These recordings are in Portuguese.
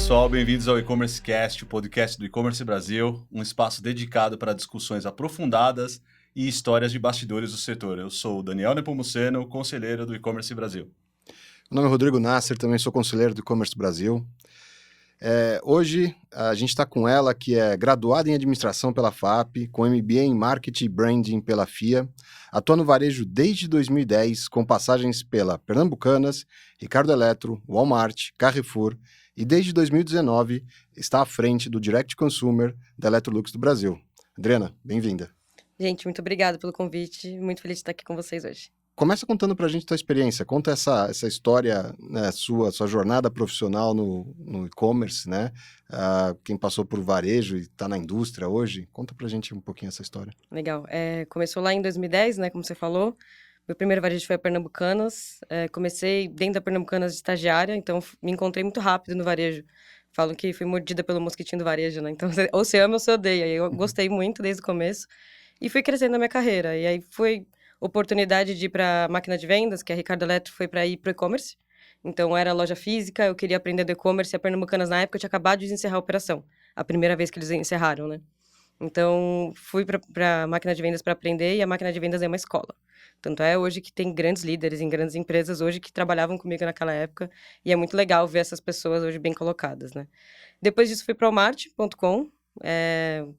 pessoal, bem-vindos ao E-Commerce Cast, o podcast do E-Commerce Brasil, um espaço dedicado para discussões aprofundadas e histórias de bastidores do setor. Eu sou o Daniel Nepomuceno, conselheiro do E-Commerce Brasil. Meu nome é Rodrigo Nasser, também sou conselheiro do E-Commerce Brasil. Hoje a gente está com ela, que é graduada em administração pela FAP, com MBA em Marketing e Branding pela FIA, atua no varejo desde 2010, com passagens pela Pernambucanas, Ricardo Eletro, Walmart, Carrefour, e desde 2019 está à frente do Direct Consumer da Electrolux do Brasil. Adriana, bem-vinda. Gente, muito obrigada pelo convite, muito feliz de estar aqui com vocês hoje. Começa contando pra gente a tua experiência, conta essa história, né, sua jornada profissional no e-commerce, né? Quem passou por varejo e está na indústria hoje, conta pra gente um pouquinho essa história. Legal, começou lá em 2010, né, como você falou, meu primeiro varejo foi a Pernambucanas, comecei dentro da Pernambucanas de estagiária, então me encontrei muito rápido no varejo. Falam que fui mordida pelo mosquitinho do varejo, né, então ou você ama ou você odeia, e eu gostei muito desde o começo e fui crescendo na minha carreira, e aí foi oportunidade de ir para a máquina de vendas, que a Ricardo Eletro foi para ir para o e-commerce. Então, era loja física, eu queria aprender do e-commerce, e a Pernambucanas, na época, tinha acabado de encerrar a operação. A primeira vez que eles encerraram, né? Então, fui para a máquina de vendas para aprender, e a máquina de vendas é uma escola. Tanto é hoje que tem grandes líderes em grandes empresas hoje que trabalhavam comigo naquela época, e é muito legal ver essas pessoas hoje bem colocadas, né? Depois disso, fui para o Mart.com,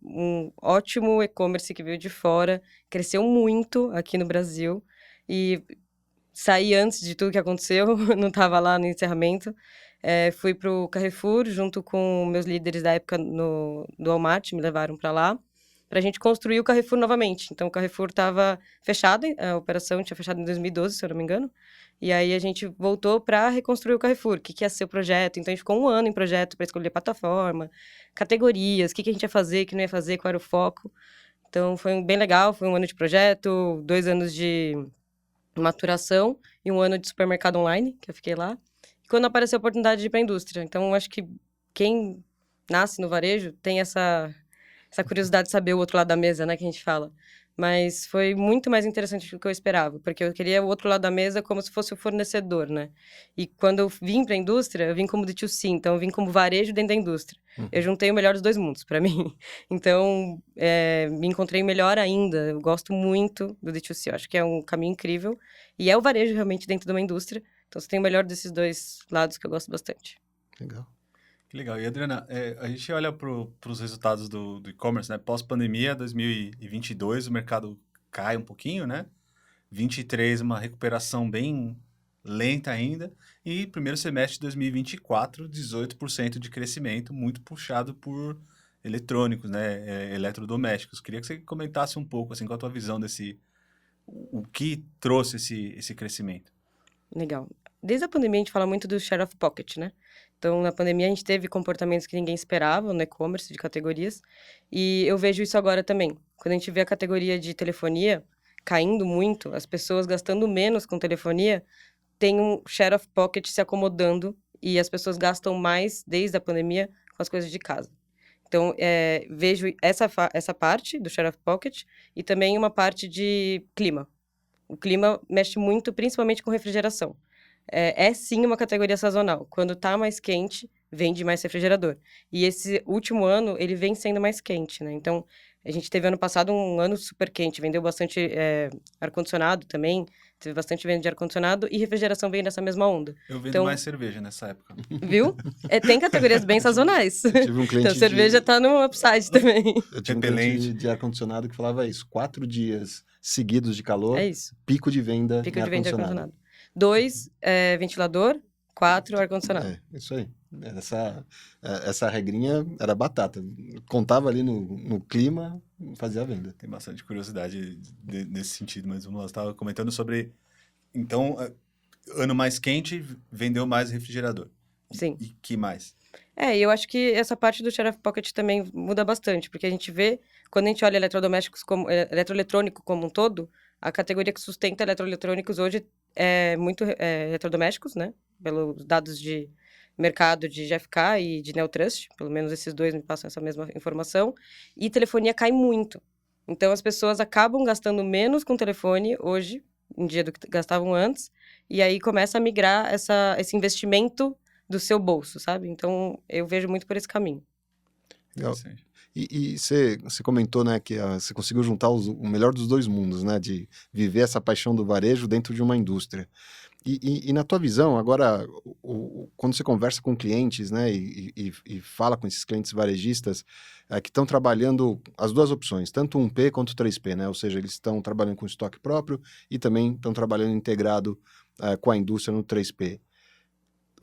um ótimo e-commerce que veio de fora, cresceu muito aqui no Brasil e saí antes de tudo que aconteceu, não estava lá no encerramento. Fui para o Carrefour junto com meus líderes da época do Walmart, me levaram para lá, para a gente construir o Carrefour novamente. Então, o Carrefour estava fechado, a operação tinha fechado em 2012, se eu não me engano, e aí a gente voltou para reconstruir o Carrefour, o que ia ser o projeto. Então, a gente ficou um ano em projeto para escolher plataforma, categorias, o que a gente ia fazer, o que não ia fazer, qual era o foco. Então, foi bem legal, foi um ano de projeto, 2 anos de maturação e um ano de supermercado online, que eu fiquei lá. E quando apareceu a oportunidade de ir para a indústria. Então, acho que quem nasce no varejo tem essa curiosidade de saber o outro lado da mesa, né, que a gente fala. Mas foi muito mais interessante do que eu esperava, porque eu queria o outro lado da mesa como se fosse o fornecedor, né? E quando eu vim para a indústria, eu vim como D2C, então eu vim como varejo dentro da indústria. Eu juntei o melhor dos dois mundos, para mim. Então, me encontrei melhor ainda. Eu gosto muito do D2C, eu acho que é um caminho incrível. E é o varejo realmente dentro de uma indústria. Então, você tem o melhor desses dois lados que eu gosto bastante. Legal. Que legal. E, Adriana, a gente olha para os resultados do e-commerce, né? Pós-pandemia, 2022, o mercado cai um pouquinho, né? 23, uma recuperação bem lenta ainda. E primeiro semestre de 2024, 18% de crescimento, muito puxado por eletrônicos, né? Eletrodomésticos. Queria que você comentasse um pouco, assim, qual a tua visão o que trouxe esse crescimento. Legal. Desde a pandemia, a gente fala muito do share of pocket, né? Então, na pandemia, a gente teve comportamentos que ninguém esperava no e-commerce de categorias. E eu vejo isso agora também. Quando a gente vê a categoria de telefonia caindo muito, as pessoas gastando menos com telefonia, tem um share of pocket se acomodando e as pessoas gastam mais, desde a pandemia, com as coisas de casa. Então, vejo essa parte do share of pocket e também uma parte de clima. O clima mexe muito, principalmente com refrigeração. Sim uma categoria sazonal. Quando tá mais quente, vende mais refrigerador. E esse último ano, ele vem sendo mais quente, né? Então, a gente teve ano passado um ano super quente. Vendeu bastante ar-condicionado também. Teve bastante venda de ar-condicionado e refrigeração veio nessa mesma onda. Eu vendo mais cerveja nessa época. Viu? Tem categorias bem sazonais. Eu tive um cliente então, cerveja tá no upside também. Eu tive um cliente de ar-condicionado que falava isso. 4 dias seguidos de calor, isso. Pico de venda de ar-condicionado. 2, ventilador, 4, ar-condicionado. Isso aí. Essa regrinha era batata. Contava ali no clima, fazia a venda. Tem bastante curiosidade nesse sentido, mas vamos lá. Você estava comentando sobre... Então, ano mais quente, vendeu mais refrigerador. Sim. E que mais? Eu acho que essa parte do share of pocket também muda bastante, porque a gente vê, quando a gente olha eletrodomésticos como eletroeletrônico como um todo, a categoria que sustenta eletroeletrônicos hoje é muito eletrodomésticos, né? Pelos dados de mercado de GfK e de Neotrust, pelo menos esses dois me passam essa mesma informação, e telefonia cai muito. Então, as pessoas acabam gastando menos com telefone hoje, em dia do que gastavam antes, e aí começa a migrar esse investimento do seu bolso, sabe? Então, eu vejo muito por esse caminho. Legal. Interessante. E você comentou, né, que você conseguiu juntar o melhor dos dois mundos, né, de viver essa paixão do varejo dentro de uma indústria. E na tua visão, agora, quando você conversa com clientes, né, e fala com esses clientes varejistas que estão trabalhando as duas opções, tanto 1P quanto 3P, né, ou seja, eles estão trabalhando com estoque próprio e também estão trabalhando integrado com a indústria no 3P.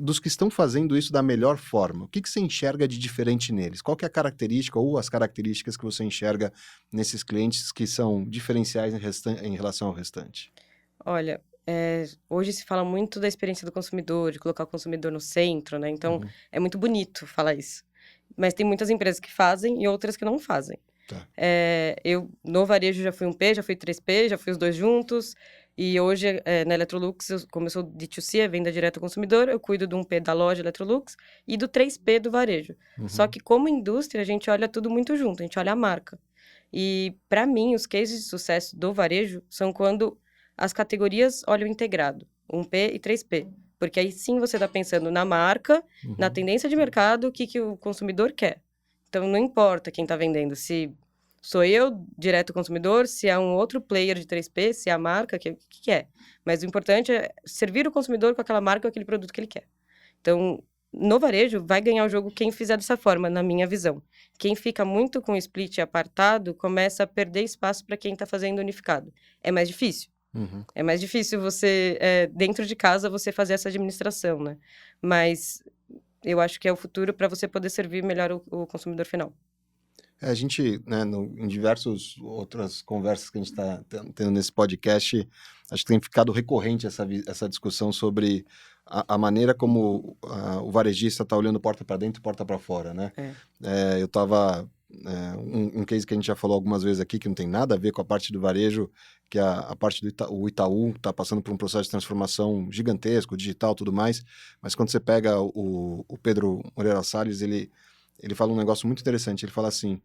Dos que estão fazendo isso da melhor forma, o que você enxerga de diferente neles? Qual que é a característica ou as características que você enxerga nesses clientes que são diferenciais em relação ao restante? Olha, hoje se fala muito da experiência do consumidor, de colocar o consumidor no centro, né? Então, Uhum, é muito bonito falar isso. Mas tem muitas empresas que fazem e outras que não fazem. tá. Eu, no varejo, já fui 1P, já fui 3P, já fui os dois juntos. E hoje, na Electrolux, como eu sou D2C, venda direto ao consumidor, eu cuido do 1P da loja Electrolux e do 3P do varejo. Só Uhum, que, como indústria, a gente olha tudo muito junto, a gente olha a marca. E, para mim, os cases de sucesso do varejo são quando as categorias olham integrado, 1P e 3P. Porque aí sim você está pensando na marca, na uhum. tendência de mercado, o que o consumidor quer. Então, não importa quem está vendendo, se sou eu, direto ao consumidor, se é um outro player de 3P, se é a marca, que é. Mas o importante é servir o consumidor com aquela marca, com aquele produto que ele quer. Então, no varejo, vai ganhar o jogo quem fizer dessa forma, na minha visão. Quem fica muito com o split apartado, começa a perder espaço para quem está fazendo unificado. É mais difícil. Uhum. É mais difícil você, dentro de casa, você fazer essa administração, né? Mas eu acho que é o futuro para você poder servir melhor o consumidor final. A gente, né, em diversas outras conversas que a gente está tendo nesse podcast, acho que tem ficado recorrente essa discussão sobre a maneira como o varejista está olhando porta para dentro e porta para fora, né? É. Eu estava... um case que a gente já falou algumas vezes aqui, que não tem nada a ver com a parte do varejo, que é a parte do o Itaú está passando por um processo de transformação gigantesco, digital e tudo mais, mas quando você pega o Pedro Moreira Salles, ele fala um negócio muito interessante. Ele fala assim,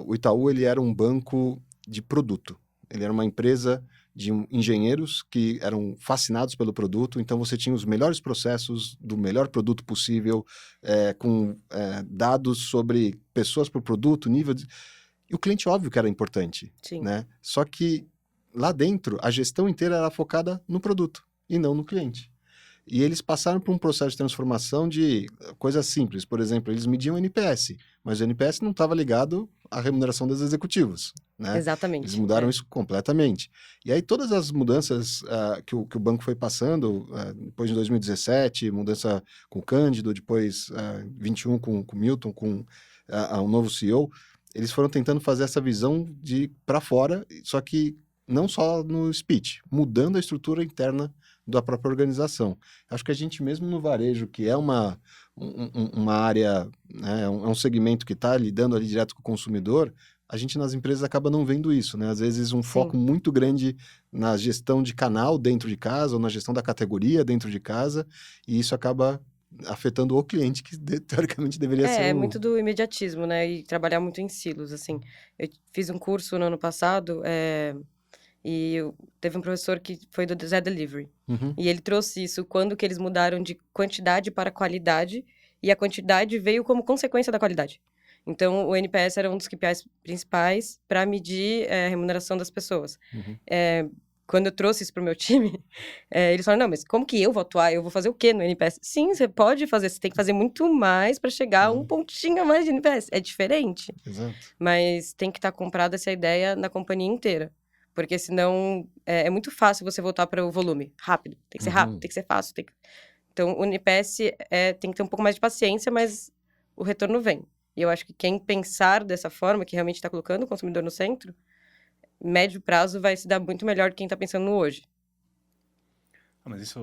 o Itaú ele era um banco de produto. Ele era uma empresa de engenheiros que eram fascinados pelo produto, então você tinha os melhores processos do melhor produto possível, com dados sobre pessoas por produto, nível de... E o cliente, óbvio que era importante, Sim. né? Só que lá dentro, a gestão inteira era focada no produto e não no cliente. E eles passaram por um processo de transformação de coisas simples. Por exemplo, eles mediam o NPS, mas o NPS não estava ligado à remuneração dos executivos, né? Eles Exatamente. mudaram isso completamente. E aí todas as mudanças que o banco foi passando, depois de 2017, mudança com o Cândido, depois 21 com o Milton, com um novo CEO, eles foram tentando fazer essa visão de para fora, só que não só no speech, mudando a estrutura interna da própria organização. Acho que a gente mesmo no varejo, que é uma área, né, é um segmento que está lidando ali direto com o consumidor, a gente nas empresas acaba não vendo isso, né? Às vezes um foco Sim. muito grande na gestão de canal dentro de casa ou na gestão da categoria dentro de casa, e isso acaba afetando o cliente, que teoricamente deveria ser É o... muito do imediatismo, né? E trabalhar muito em silos, assim. Eu fiz um curso no ano passado, teve um professor que foi do Zé Delivery. Uhum, E ele trouxe isso quando que eles mudaram de quantidade para qualidade, e a quantidade veio como consequência da qualidade. Então, o NPS era um dos KPIs principais para medir a remuneração das pessoas. uhum, Quando eu trouxe isso para o meu time, eles falaram, não, mas como que eu vou atuar? Eu vou fazer o quê no NPS? Sim, você pode fazer, você tem que fazer muito mais para chegar a um pontinho a mais de NPS. É diferente, exato. mas tem que estar comprada essa ideia na companhia inteira. Porque senão é muito fácil você voltar para o volume. Rápido, Uhum. tem que ser fácil. Então, o NPS tem que ter um pouco mais de paciência, mas o retorno vem. E eu acho que quem pensar dessa forma, que realmente está colocando o consumidor no centro, médio prazo vai se dar muito melhor do que quem está pensando no hoje. Mas isso,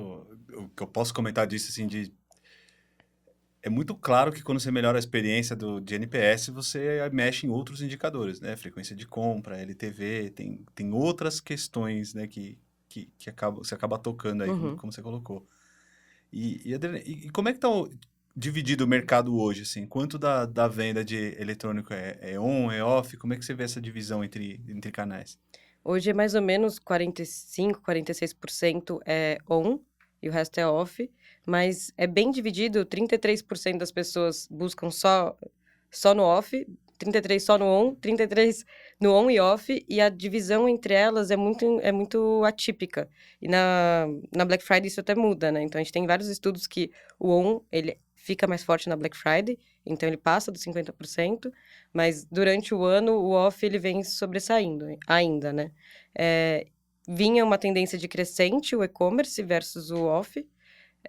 o que eu posso comentar disso, assim, é muito claro que quando você melhora a experiência de NPS, você mexe em outros indicadores, né? Frequência de compra, LTV, tem outras questões, né, que você acaba tocando aí, Uhum. como você colocou. Adriana, como é que está dividido o mercado hoje, assim? Quanto da venda de eletrônico é on, é off? Como é que você vê essa divisão entre canais? Hoje é mais ou menos 45, 46% é on e o resto é off. mas é bem dividido, 33% das pessoas buscam só no off, 33% só no on, 33% no on e off, e a divisão entre elas é muito atípica. E na Black Friday isso até muda, né? Então, a gente tem vários estudos que o on, ele fica mais forte na Black Friday, então ele passa dos 50%, mas durante o ano, o off, ele vem sobressaindo ainda, né? Vinha uma tendência de crescente o e-commerce versus o off,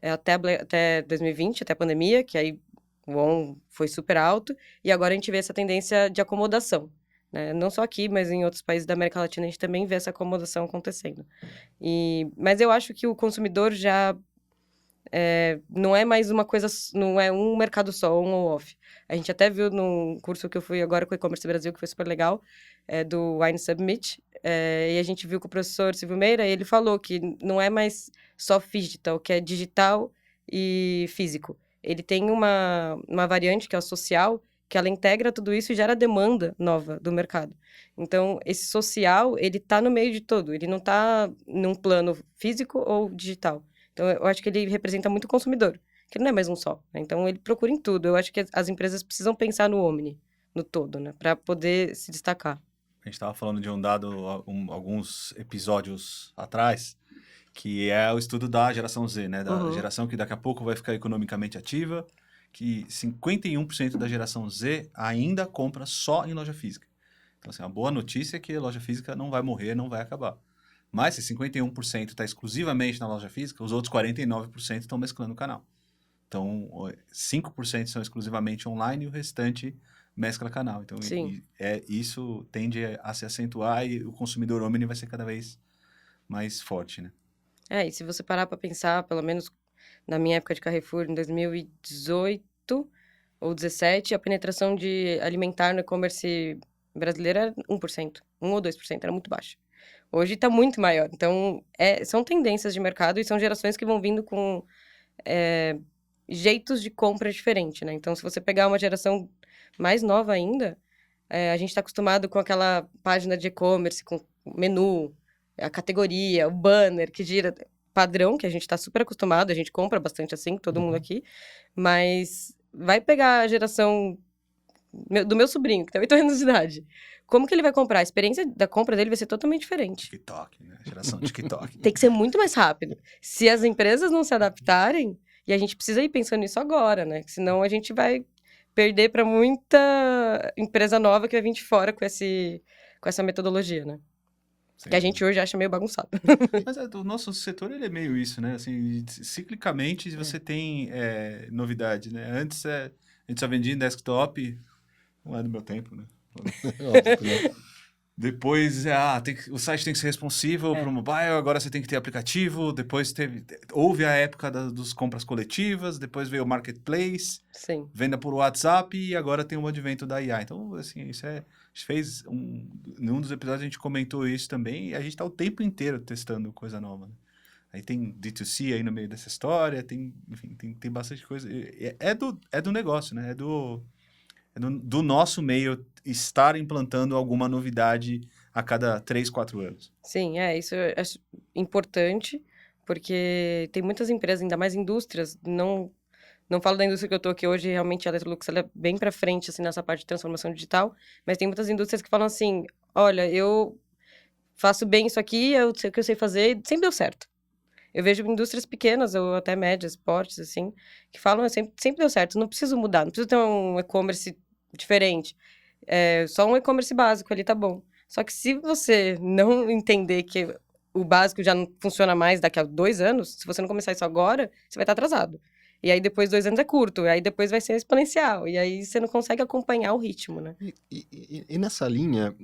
até 2020, até a pandemia, que aí o on foi super alto, e agora a gente vê essa tendência de acomodação, né? Não só aqui, mas em outros países da América Latina a gente também vê essa acomodação acontecendo. Mas eu acho que o consumidor já não é mais uma coisa, não é um mercado só, on ou off. A gente até viu num curso que eu fui agora com o E-Commerce Brasil, que foi super legal, do Wine Summit, e a gente viu com o professor Silvio Meira, e ele falou que não é mais só digital, que é digital e físico. Ele tem uma variante que é o social, que ela integra tudo isso e gera demanda nova do mercado. Então, esse social, ele tá no meio de todo, ele não tá num plano físico ou digital. Então, eu acho que ele representa muito o consumidor, que ele não é mais um só, né? Então, ele procura em tudo. Eu acho que as empresas precisam pensar no omni, no todo, né? Para poder se destacar. A gente estava falando de um dado alguns episódios atrás, que é o estudo da geração Z, né? Da geração que daqui a pouco vai ficar economicamente ativa, que 51% da geração Z ainda compra só em loja física. Então, assim, a boa notícia é que a loja física não vai morrer, não vai acabar. Mas se 51% está exclusivamente na loja física, os outros 49% estão mesclando o canal. Então, 5% são exclusivamente online e o restante mescla canal. Então, isso tende a se acentuar e o consumidor omni vai ser cada vez mais forte, né? E se você parar para pensar, pelo menos na minha época de Carrefour, em 2018 ou 2017, a penetração de alimentar no e-commerce brasileiro era 1%, 1 ou 2%, era muito baixa. Hoje está muito maior. Então, são tendências de mercado e são gerações que vão vindo com jeitos de compra diferentes, né? Então, se você pegar uma geração mais nova ainda, a gente está acostumado com aquela página de e-commerce, com o menu, a categoria, o banner que gira padrão, que a gente está super acostumado, a gente compra bastante assim, todo mundo aqui, mas vai pegar a geração do meu sobrinho, que tem 8 anos de idade. Como que ele vai comprar? A experiência da compra dele vai ser totalmente diferente. TikTok, né? Geração TikTok. Tem que ser muito mais rápido. Se as empresas não se adaptarem, e a gente precisa ir pensando nisso agora, né? Senão a gente vai perder para muita empresa nova que vai vir de fora com essa metodologia, né? Sim. Que a gente hoje acha meio bagunçado. Mas o nosso setor, ele é meio isso, né? Assim, ciclicamente você tem novidade, né? Antes a gente só vendia em desktop, não é do meu tempo, né? Depois, o site tem que ser responsivo para o mobile, agora você tem que ter aplicativo, depois houve a época dos compras coletivas, depois veio o marketplace, Sim. venda por WhatsApp e agora tem o advento da IA. Então, assim, isso a gente fez, num dos episódios a gente comentou isso também, e a gente está o tempo inteiro testando coisa nova, né? Aí tem D2C aí no meio dessa história, enfim, tem bastante coisa. É do negócio, né? É do nosso meio estar implantando alguma novidade a cada 3, 4 anos. Sim, isso é importante, porque tem muitas empresas, ainda mais indústrias, não falo da indústria que eu tô aqui hoje, realmente a Electrolux ela é bem para frente assim, nessa parte de transformação digital, mas tem muitas indústrias que falam assim, olha, eu faço bem isso aqui, eu sei o que eu sei fazer, sempre deu certo. Eu vejo indústrias pequenas ou até médias, portes, assim, que falam, sempre deu certo, não preciso mudar, não preciso ter um e-commerce diferente. Só um e-commerce básico ali tá bom. Só que se você não entender que o básico já não funciona mais daqui a 2 anos, se você não começar isso agora, você vai estar atrasado. E aí depois 2 anos é curto, e aí depois vai ser exponencial. E aí você não consegue acompanhar o ritmo, né? E nessa linha,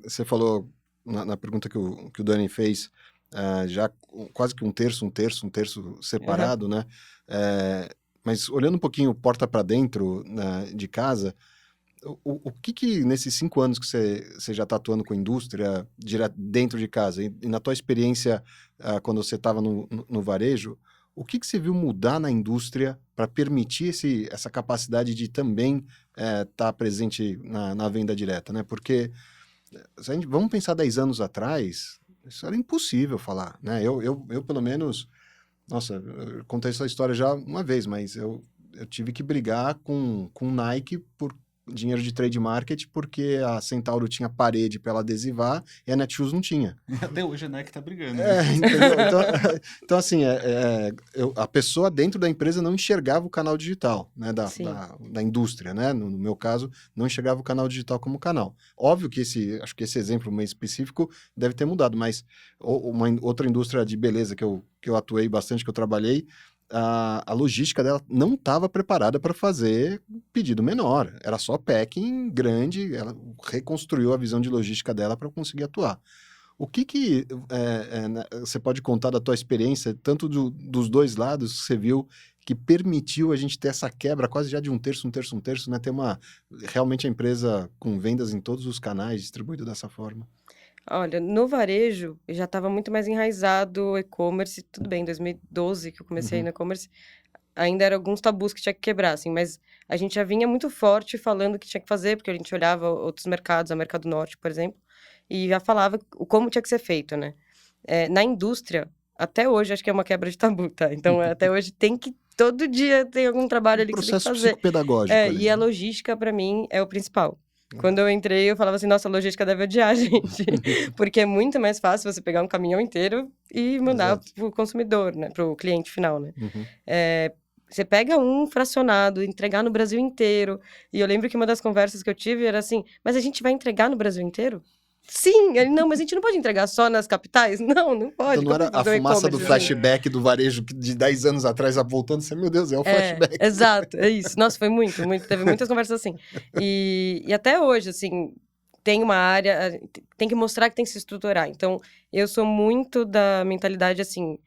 você falou na pergunta que o Dani fez, já quase que um terço separado, né? Mas olhando um pouquinho porta para dentro de casa, o que nesses 5 anos que você já está atuando com a indústria dentro de casa, e na tua experiência quando você estava no varejo, o que você viu mudar na indústria para permitir essa capacidade de também estar presente na venda direta, né? Porque vamos pensar 10 anos atrás, isso era impossível falar, né? Eu pelo menos, Nossa, eu contei essa história já uma vez, mas eu tive que brigar com Nike por dinheiro de trade market, porque a Centauro tinha parede para ela adesivar e a Netshoes não tinha. Até hoje a Nike tá brigando, né? Entendeu? Então assim, a pessoa dentro da empresa não enxergava o canal digital, né, Sim. da indústria, né? No meu caso, não enxergava o canal digital como canal. Óbvio que acho que esse exemplo meio específico deve ter mudado, mas uma outra indústria de beleza que eu atuei bastante, que eu trabalhei, a logística dela não estava preparada para fazer pedido menor. Era só packing grande, ela reconstruiu a visão de logística dela para conseguir atuar. O que você pode contar da tua experiência, tanto dos dois lados que você viu, que permitiu a gente ter essa quebra quase já de um terço, né? Ter realmente a empresa com vendas em todos os canais, distribuído dessa forma. Olha, no varejo, já estava muito mais enraizado o e-commerce. Tudo bem, em 2012 que eu comecei no e-commerce, ainda eram alguns tabus que tinha que quebrar, assim, mas a gente já vinha muito forte falando o que tinha que fazer, porque a gente olhava outros mercados, a Mercado Norte, por exemplo, e já falava como tinha que ser feito, né? Na indústria, até hoje, acho que é uma quebra de tabu, tá? Então, até hoje todo dia tem algum trabalho ali que você tem que Processo fazer. psicopedagógico ali. E a logística, para mim, é o principal. Quando eu entrei, eu falava assim, nossa, a logística deve odiar a gente. Porque é muito mais fácil você pegar um caminhão inteiro e mandar pro consumidor, né? Pro cliente final, né? Você pega um fracionado, entregar no Brasil inteiro. E eu lembro que uma das conversas que eu tive era assim, mas a gente vai entregar no Brasil inteiro? Sim! Ele, não, mas a gente não pode entregar só nas capitais? Não pode. Então não era a fumaça do flashback do varejo de 10 anos atrás voltando, você, meu Deus, é o flashback. Exato, é isso. Nossa, foi muito, teve muitas conversas assim. E até hoje, assim, tem uma área, tem que mostrar que tem que se estruturar. Então, eu sou muito da mentalidade assim,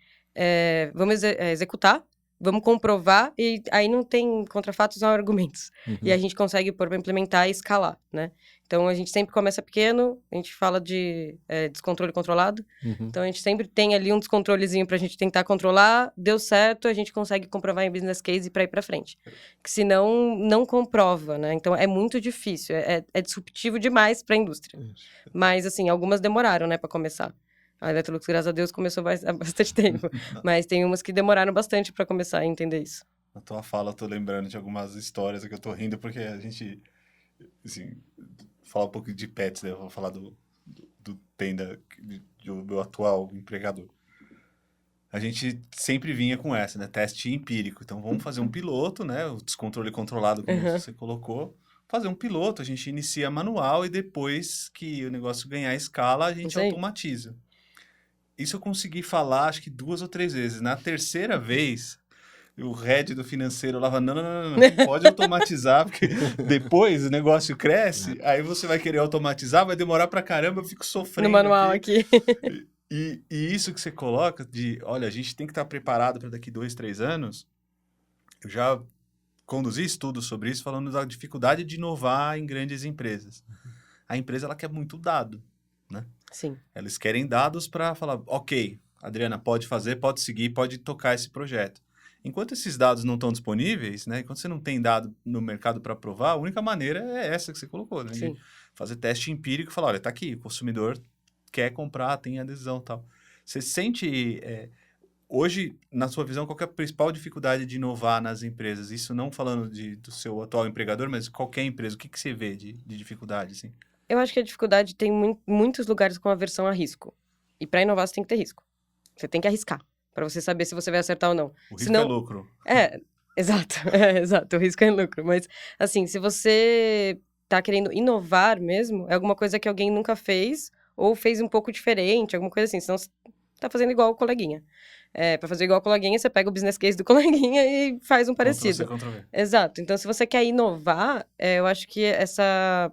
vamos executar, vamos comprovar, e aí não tem contrafatos, não há argumentos. E a gente consegue, implementar e escalar, né? Então, a gente sempre começa pequeno, a gente fala de descontrole controlado. Então, a gente sempre tem ali um descontrolezinho pra gente tentar controlar, deu certo, a gente consegue comprovar em business case pra ir pra frente. Que senão, não comprova, né? Então, é muito difícil, é disruptivo demais pra indústria. Mas, assim, algumas demoraram, né, pra começar. A Electrolux, graças a Deus, começou há bastante tempo. Mas tem umas que demoraram bastante pra começar a entender isso. Na tua fala, eu tô lembrando de algumas histórias que eu tô rindo, porque a gente, assim, fala um pouco de pets, né? Eu vou falar do Tenda, do meu atual empregador. A gente sempre vinha com essa, né? Teste empírico. Então, vamos fazer um piloto, né? O descontrole controlado, como você colocou. Fazer um piloto, a gente inicia manual e depois que o negócio ganhar escala, a gente automatiza. Isso eu consegui falar, acho que 2 ou 3 vezes. Na terceira vez, o head do financeiro lá, não pode automatizar, porque depois o negócio cresce, aí você vai querer automatizar, vai demorar pra caramba, eu fico sofrendo. No manual aqui. E isso que você coloca de, olha, a gente tem que estar preparado para daqui 2, 3 anos. Eu já conduzi estudos sobre isso, falando da dificuldade de inovar em grandes empresas. A empresa, ela quer muito dado, né? Sim. Eles querem dados para falar, ok, Adriana, pode fazer, pode seguir, pode tocar esse projeto. Enquanto esses dados não estão disponíveis, né? Enquanto você não tem dado no mercado para provar, a única maneira é essa que você colocou, né? De fazer teste empírico e falar, olha, tá aqui, o consumidor quer comprar, tem adesão e tal. Você sente, hoje, na sua visão, qual que é a principal dificuldade de inovar nas empresas? Isso não falando do seu atual empregador, mas qualquer empresa, o que você vê de dificuldade, assim? Eu acho que a dificuldade tem muitos lugares com aversão a risco. E para inovar, você tem que ter risco. Você tem que arriscar, para você saber se você vai acertar ou não. O risco é lucro. Exato. Exato, o risco é lucro. Mas, assim, se você tá querendo inovar mesmo, é alguma coisa que alguém nunca fez, ou fez um pouco diferente, alguma coisa assim. Senão você tá fazendo igual o coleguinha. Para fazer igual o coleguinha, você pega o business case do coleguinha e faz um parecido. Ctrl-C, Ctrl-V. Exato. Então, se você quer inovar, eu acho que essa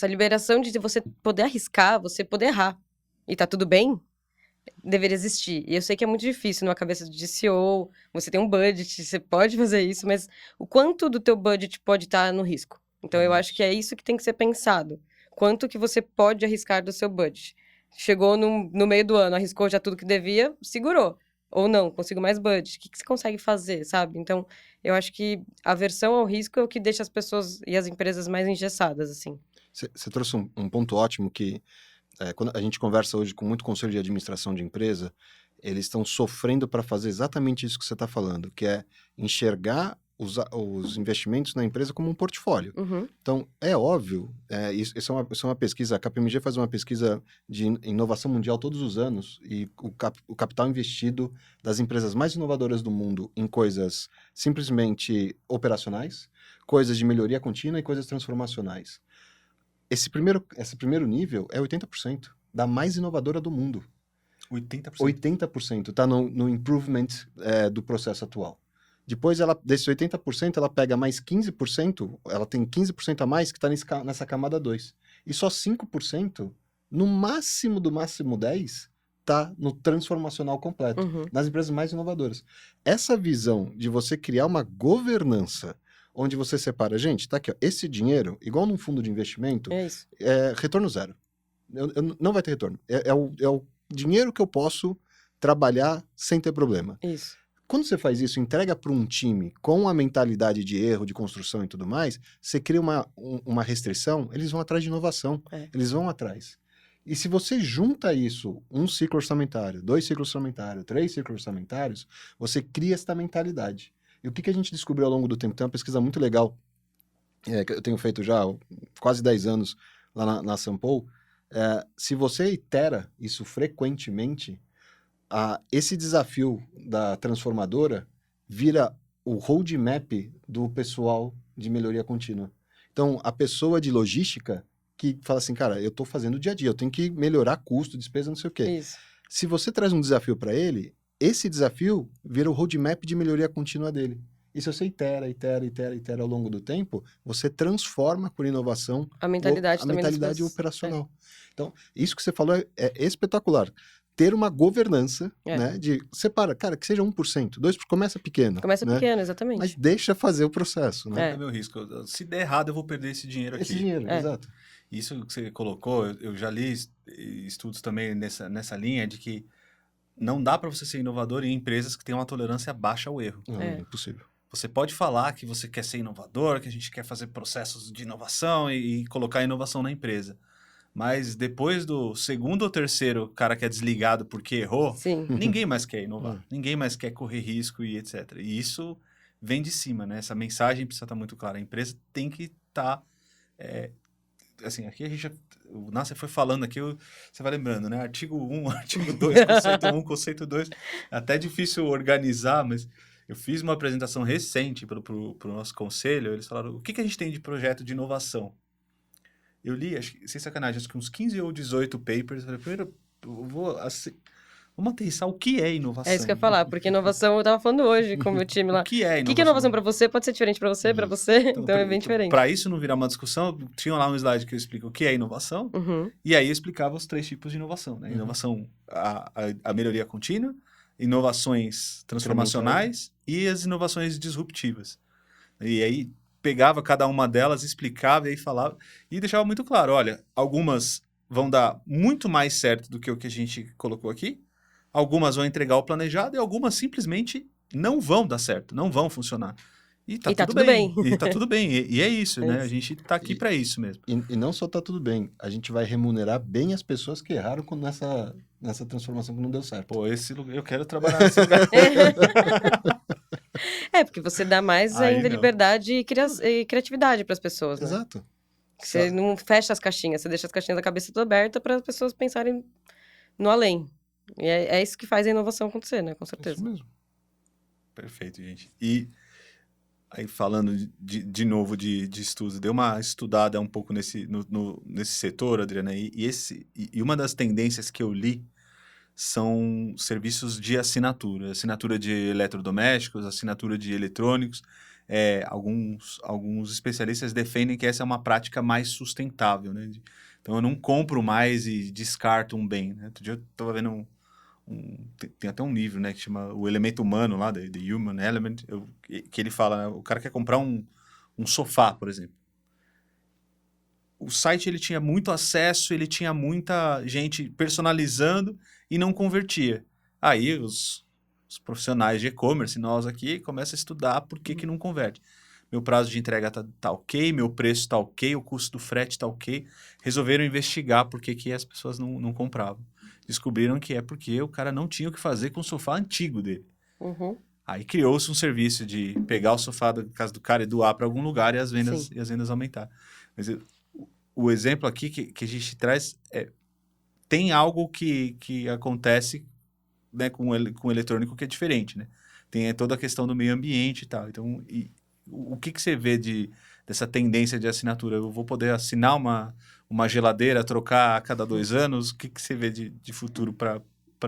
liberação de você poder arriscar, você poder errar, e tá tudo bem, deveria existir. E eu sei que é muito difícil numa cabeça de CEO, você tem um budget, você pode fazer isso, mas o quanto do teu budget pode estar no risco? Então, eu acho que é isso que tem que ser pensado. Quanto que você pode arriscar do seu budget? Chegou no meio do ano, arriscou já tudo que devia, segurou. Ou não, consigo mais budget. O que você consegue fazer, sabe? Então, eu acho que a aversão ao risco é o que deixa as pessoas e as empresas mais engessadas, assim. Você trouxe um ponto ótimo que quando a gente conversa hoje com muito conselho de administração de empresa, eles estão sofrendo para fazer exatamente isso que você está falando, que é enxergar os investimentos na empresa como um portfólio. Uhum. Então, é óbvio, isso é uma pesquisa, a KPMG faz uma pesquisa de inovação mundial todos os anos, e o capital investido das empresas mais inovadoras do mundo em coisas simplesmente operacionais, coisas de melhoria contínua e coisas transformacionais. Esse primeiro nível é 80% da mais inovadora do mundo. 80%. 80% está no improvement do processo atual. Depois, desses 80%, ela pega mais 15%, ela tem 15% a mais que está nessa camada 2. E só 5%, no máximo do máximo 10%, está no transformacional completo, nas empresas mais inovadoras. Essa visão de você criar uma governança onde você separa, gente, tá aqui, ó, esse dinheiro, igual num fundo de investimento, é retorno zero. Não vai ter retorno. É o dinheiro que eu posso trabalhar sem ter problema. Isso. Quando você faz isso, entrega para um time com a mentalidade de erro, de construção e tudo mais, você cria uma restrição, eles vão atrás de inovação. Eles vão atrás. E se você junta isso, um ciclo orçamentário, 2 ciclos orçamentários, 3 ciclos orçamentários, você cria essa mentalidade. E o que a gente descobriu ao longo do tempo? Tem uma pesquisa muito legal, que eu tenho feito já há quase 10 anos lá na Sampo. Se você itera isso frequentemente, esse desafio da transformadora vira o roadmap do pessoal de melhoria contínua. Então, a pessoa de logística que fala assim, cara, eu estou fazendo o dia a dia, eu tenho que melhorar custo, despesa, não sei o quê. Isso. Se você traz um desafio para ele, esse desafio vira o roadmap de melhoria contínua dele. E se você itera ao longo do tempo, você transforma por inovação a mentalidade operacional. Então, isso que você falou é espetacular. Ter uma governança, né, de separa, cara, que seja 1%, 2%, começa pequeno. Começa pequeno, exatamente. Mas deixa fazer o processo, né? É meu risco. Se der errado, eu vou perder esse dinheiro aqui. Esse dinheiro, exato. Isso que você colocou, eu já li estudos também nessa linha de que não dá para você ser inovador em empresas que têm uma tolerância baixa ao erro. Não, é impossível. Você pode falar que você quer ser inovador, que a gente quer fazer processos de inovação e colocar inovação na empresa. Mas depois do segundo ou terceiro cara que é desligado porque errou, ninguém mais quer inovar. Ninguém mais quer correr risco e etc. E isso vem de cima, né? Essa mensagem precisa estar muito clara. A empresa tem que estar... assim, aqui o Nasser foi falando aqui, você vai lembrando, né? Artigo 1, artigo 2, conceito 1, conceito 2. É até difícil organizar, mas eu fiz uma apresentação recente para o nosso conselho. Eles falaram, o que a gente tem de projeto de inovação? Eu li, sem sacanagem, acho que uns 15 ou 18 papers. Eu falei, primeiro, vamos aterrissar o que é inovação. É isso que eu ia falar, porque inovação, eu estava falando hoje com o meu time lá. O que é inovação? O que é inovação para você? Pode ser diferente para você, para você, então é bem diferente. Para isso não virar uma discussão, tinha lá um slide que eu explico o que é inovação, e aí eu explicava os 3 tipos de inovação, né? Inovação, a melhoria contínua, inovações transformacionais e as inovações disruptivas. E aí pegava cada uma delas, explicava e aí falava, e deixava muito claro, olha, algumas vão dar muito mais certo do que o que a gente colocou aqui, algumas vão entregar o planejado e algumas simplesmente não vão dar certo, não vão funcionar. E tá tudo bem. E tá tudo bem. E é isso, né? A gente tá aqui para isso mesmo. E não só tá tudo bem, a gente vai remunerar bem as pessoas que erraram nessa transformação que não deu certo. Pô, eu quero trabalhar nesse lugar. Porque você dá mais ainda liberdade e criatividade para as pessoas, né? Exato. Você não fecha as caixinhas, você deixa as caixinhas da cabeça toda aberta para as pessoas pensarem no além. E é isso que faz a inovação acontecer, né? Com certeza. É isso mesmo. Perfeito, gente. E aí, falando de novo de estudos, deu uma estudada um pouco nesse setor, Adriana, e uma das tendências que eu li são serviços de assinatura de eletrodomésticos, assinatura de eletrônicos. Alguns especialistas defendem que essa é uma prática mais sustentável, né? Então, eu não compro mais e descarto um bem, né? Outro dia eu estava vendo tem até um livro, né, que chama O Elemento Humano, lá, The Human Element, que ele fala, né, o cara quer comprar um sofá, por exemplo. O site, ele tinha muito acesso, ele tinha muita gente personalizando e não convertia. Aí, os profissionais de e-commerce, nós aqui, começam a estudar por que não converte. meu prazo de entrega tá ok, meu preço tá ok, o custo do frete tá ok. Resolveram investigar por que as pessoas não compravam. Descobriram que é porque o cara não tinha o que fazer com o sofá antigo dele. Uhum. Aí criou-se um serviço de pegar o sofá da casa do cara e doar para algum lugar Sim. e as vendas aumentar. Mas o exemplo aqui que a gente traz tem algo que acontece, né, com o eletrônico que é diferente, né? Tem toda a questão do meio ambiente e tal. Então, o que você vê dessa tendência de assinatura? Eu vou poder assinar uma geladeira, trocar a cada 2 anos? O que você vê de futuro para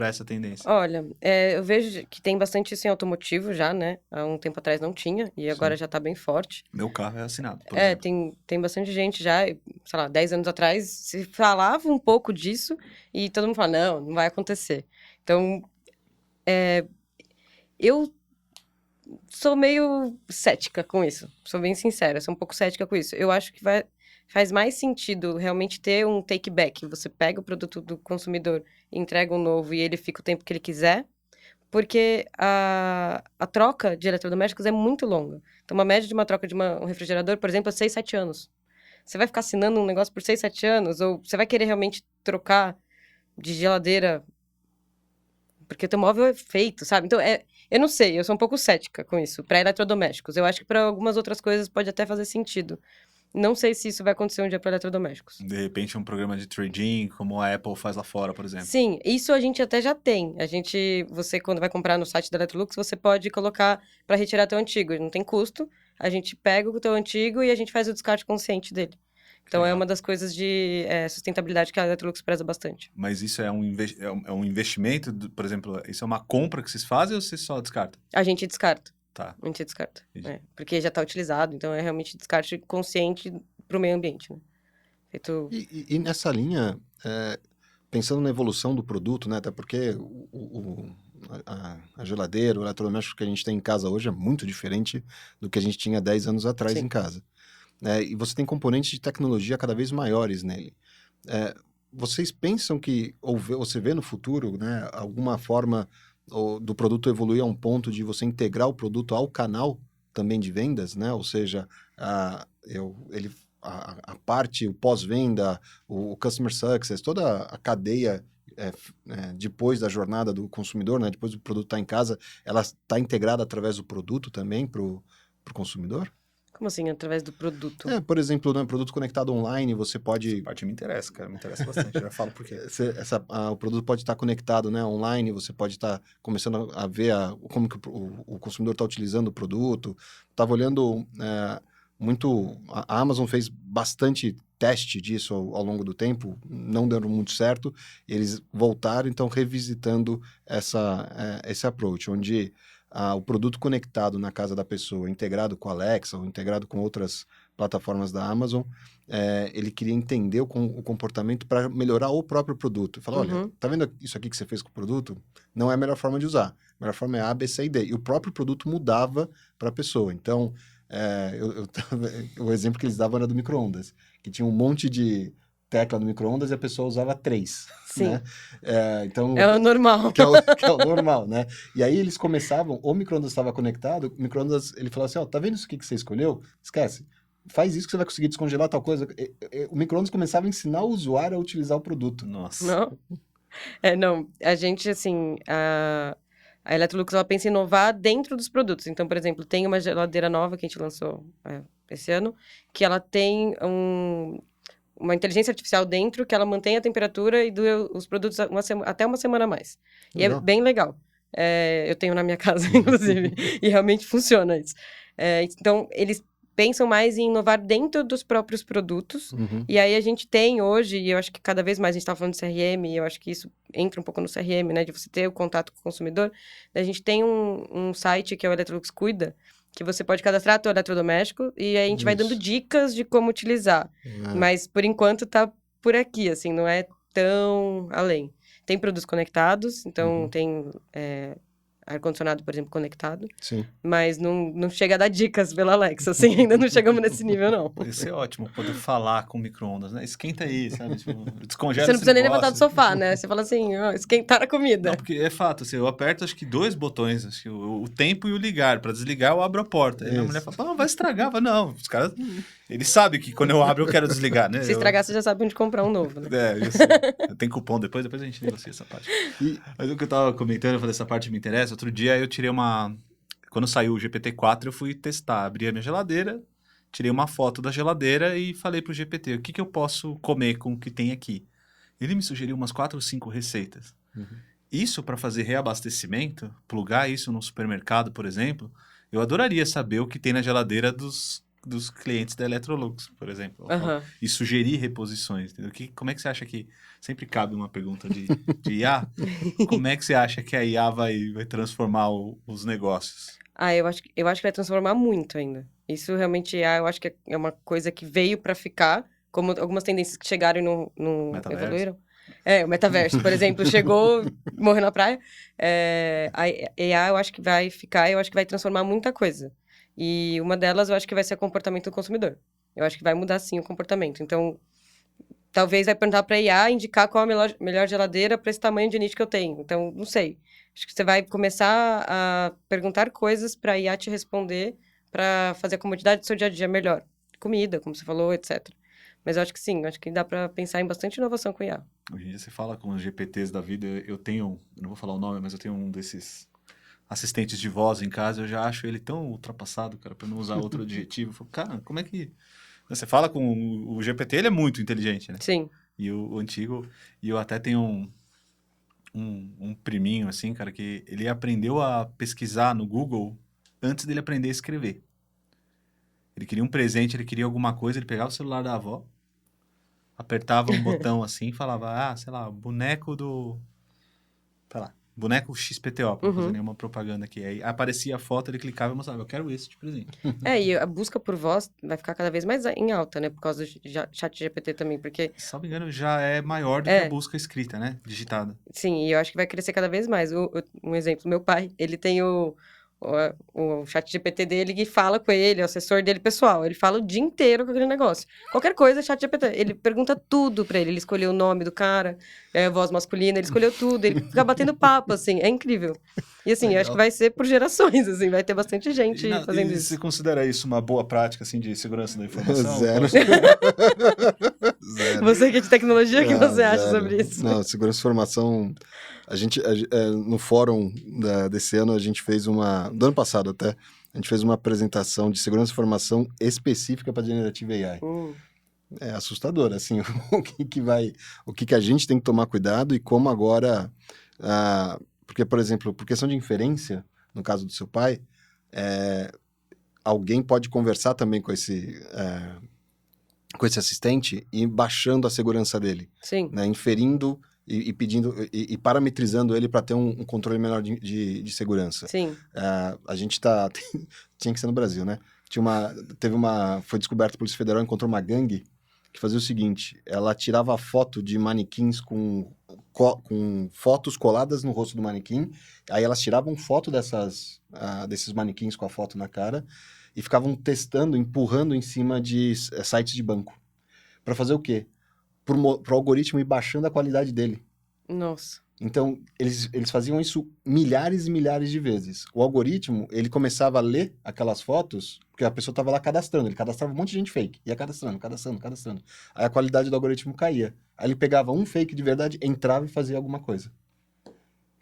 essa tendência? Olha, eu vejo que tem bastante isso em automotivo já, né? Há um tempo atrás não tinha, e agora Sim. já tá bem forte. Meu carro é assinado, por exemplo. Tem bastante gente já, sei lá, 10 anos atrás se falava um pouco disso e todo mundo fala, não vai acontecer. Então, eu sou meio cética com isso, sou bem sincera, sou um pouco cética com isso. Eu acho que faz mais sentido realmente ter um take back. Você pega o produto do consumidor, entrega um novo e ele fica o tempo que ele quiser, porque a troca de eletrodomésticos é muito longa. Então, uma média de uma troca de um refrigerador, por exemplo, é 6, 7 anos. Você vai ficar assinando um negócio por 6, 7 anos? Ou você vai querer realmente trocar de geladeira porque o teu móvel é feito, sabe? Então, eu não sei, eu sou um pouco cética com isso, para eletrodomésticos. Eu acho que para algumas outras coisas pode até fazer sentido. Não sei se isso vai acontecer um dia para eletrodomésticos. De repente, um programa de trading, como a Apple faz lá fora, por exemplo. Sim, isso a gente até já tem. Você quando vai comprar no site da Electrolux, você pode colocar para retirar teu antigo, não tem custo. A gente pega o teu antigo e a gente faz o descarte consciente dele. Então é Legal. uma das coisas de sustentabilidade que a Electrolux preza bastante. Mas isso é um investimento, por exemplo, isso é uma compra que vocês fazem ou vocês só descartam? A gente descarta. Tá. A gente descarta. Entendi. Porque já está utilizado, então é realmente descarte consciente para o meio ambiente, né? Feito... E nessa linha, pensando na evolução do produto, né? Até porque a geladeira, o eletrodoméstico que a gente tem em casa hoje é muito diferente do que a gente tinha 10 anos atrás Sim. em casa. E você tem componentes de tecnologia cada vez maiores nele. Vocês pensam que, ou você vê no futuro, né, alguma forma do produto evoluir a um ponto de você integrar o produto ao canal também de vendas, né? Ou seja, a parte, o pós-venda, o customer success, toda a cadeia depois da jornada do consumidor, né? Depois do produto estar em casa, ela está integrada através do produto também para o consumidor? Como assim, através do produto? Por exemplo, no produto conectado online, você pode... Essa parte me interessa, cara. Me interessa bastante. Já falo por quê. o produto pode estar conectado, né, online, você pode estar começando a ver como que o consumidor está utilizando o produto. Estava olhando muito... A Amazon fez bastante teste disso ao longo do tempo, não deu muito certo. Eles voltaram, então, revisitando esse approach, onde... o produto conectado na casa da pessoa, integrado com a Alexa ou integrado com outras plataformas da Amazon, ele queria entender o comportamento para melhorar o próprio produto. Falar, olha, tá vendo isso aqui que você fez com o produto? Não é a melhor forma de usar. A melhor forma é A, B, C e D. E o próprio produto mudava para a pessoa. Então, o exemplo que eles davam era do micro-ondas, que tinha um monte de tecla no micro-ondas e a pessoa usava 3. Sim. Né? Então, é o normal. Que é o normal, né? E aí eles começavam, o micro-ondas estava conectado, o micro-ondas, ele falou assim, tá vendo isso aqui que você escolheu? Esquece. Faz isso que você vai conseguir descongelar tal coisa. O micro-ondas começava a ensinar o usuário a utilizar o produto. Nossa. Não? Não. A gente, assim... A Electrolux, ela pensa em inovar dentro dos produtos. Então, por exemplo, tem uma geladeira nova que a gente lançou esse ano, que ela tem uma inteligência artificial dentro que ela mantém a temperatura e dura os produtos até uma semana a mais. Legal. E é bem legal. Eu tenho na minha casa, inclusive. E realmente funciona isso. Então, eles pensam mais em inovar dentro dos próprios produtos. Uhum. E aí a gente tem hoje, e eu acho que cada vez mais a gente estava falando de CRM, e eu acho que isso entra um pouco no CRM, né? De você ter o contato com o consumidor. A gente tem um site que é o Electrolux Cuida, que você pode cadastrar teu eletrodoméstico e aí a gente vai dando dicas de como utilizar. Mas, por enquanto, tá por aqui, assim, não é tão além. Tem produtos conectados, então tem ar-condicionado, por exemplo, conectado. Sim. Mas não chega a dar dicas pela Alexa, assim, ainda não chegamos nesse nível, não. Isso é ótimo, poder falar com micro-ondas, né? Esquenta aí, sabe? Tipo, descongela Você não esse precisa nem levantar do negócio. sofá, né? Você fala assim, ó, esquentar a comida. Não, porque é fato, assim, eu aperto acho que 2 botões, acho que o tempo e o ligar. Pra desligar, eu abro a porta. Aí a mulher fala, "Pô, vai estragar." Eu falo, não, os caras, eles sabem que quando eu abro eu quero desligar, né? Se estragar, você já sabe onde comprar um novo, né? Eu sei. Tem cupom depois a gente negocia essa parte. Mas o que eu tava comentando, eu falei, essa parte me interessa. Outro dia eu tirei uma... Quando saiu o GPT-4, eu fui testar. Abri a minha geladeira, tirei uma foto da geladeira e falei pro GPT, o que que eu posso comer com o que tem aqui? Ele me sugeriu umas 4 ou 5 receitas. Isso para fazer reabastecimento, plugar isso no supermercado, por exemplo, eu adoraria saber o que tem na geladeira dos clientes da Electrolux, por exemplo. Aham. E sugerir reposições. Entendeu? Como é que você acha que... Sempre cabe uma pergunta de IA. Como é que você acha que a IA vai transformar os negócios? Eu acho que vai transformar muito ainda. Isso realmente eu acho que é uma coisa que veio para ficar, como algumas tendências que chegaram e não Metaverso. evoluíram. O metaverso, por exemplo, chegou, morreu na praia. A AI eu acho que vai ficar, eu acho que vai transformar muita coisa. E uma delas eu acho que vai ser o comportamento do consumidor. Eu acho que vai mudar sim o comportamento. Então, talvez vai perguntar para a IA indicar qual a melhor geladeira para esse tamanho de nicho que eu tenho. Então, não sei. Acho que você vai começar a perguntar coisas para a IA te responder para fazer a comodidade do seu dia a dia melhor. Comida, como você falou, etc. Mas eu acho que sim, acho que dá para pensar em bastante inovação com IA. Hoje em dia você fala com os GPTs da vida, eu não vou falar o nome, mas eu tenho um desses assistentes de voz em casa, eu já acho ele tão ultrapassado, cara, para não usar outro adjetivo. Eu falo, cara, como é que... Você fala com o GPT, ele é muito inteligente, né? Sim. E o antigo... E eu até tenho um priminho, assim, cara, que ele aprendeu a pesquisar no Google antes dele aprender a escrever. Ele queria um presente, ele queria alguma coisa, ele pegava o celular da avó, apertava um botão assim e falava, sei lá, boneco do... Sei lá, boneco XPTO, pra não fazer nenhuma propaganda aqui. Aí aparecia a foto, ele clicava e mostrava, eu quero esse de presente. E a busca por voz vai ficar cada vez mais em alta, né? Por causa do chat GPT também, porque... Se não me engano, já é maior do que a busca escrita, né? Digitada. Sim, e eu acho que vai crescer cada vez mais. Um exemplo, meu pai, ele tem o chat GPT dele que fala com ele, o assessor dele pessoal. Ele fala o dia inteiro com aquele negócio. Qualquer coisa, chat GPT. Ele pergunta tudo pra ele. Ele escolheu o nome do cara, voz masculina, ele escolheu tudo. Ele fica batendo papo, assim. É incrível. E assim, eu acho que vai ser por gerações, assim. Vai ter bastante gente fazendo isso. Você considera isso uma boa prática, assim, de segurança da informação? Zero. Zero. Você que é de tecnologia, o que você acha sobre isso? Não, segurança de informação... no fórum desse ano, a gente fez do ano passado até, a gente fez uma apresentação de segurança de informação específica para Generative AI. É assustador, assim, o que a gente tem que tomar cuidado e como agora, porque, por exemplo, por questão de inferência, no caso do seu pai, alguém pode conversar também com esse assistente e baixando a segurança dele. Sim. Né, inferindo e pedindo e parametrizando ele para ter um controle melhor de segurança. Sim. A gente tinha que ser no Brasil, né? Foi descoberto a Polícia Federal, encontrou uma gangue que fazia o seguinte, ela tirava foto de manequins com fotos coladas no rosto do manequim, aí elas tiravam foto desses manequins com a foto na cara e ficavam testando, empurrando em cima de sites de banco. Para fazer o quê? Para o algoritmo ir baixando a qualidade dele. Nossa. Então, eles faziam isso milhares e milhares de vezes. O algoritmo, ele começava a ler aquelas fotos, porque a pessoa estava lá cadastrando. Ele cadastrava um monte de gente fake. Ia cadastrando. Aí a qualidade do algoritmo caía. Aí ele pegava um fake de verdade, entrava e fazia alguma coisa.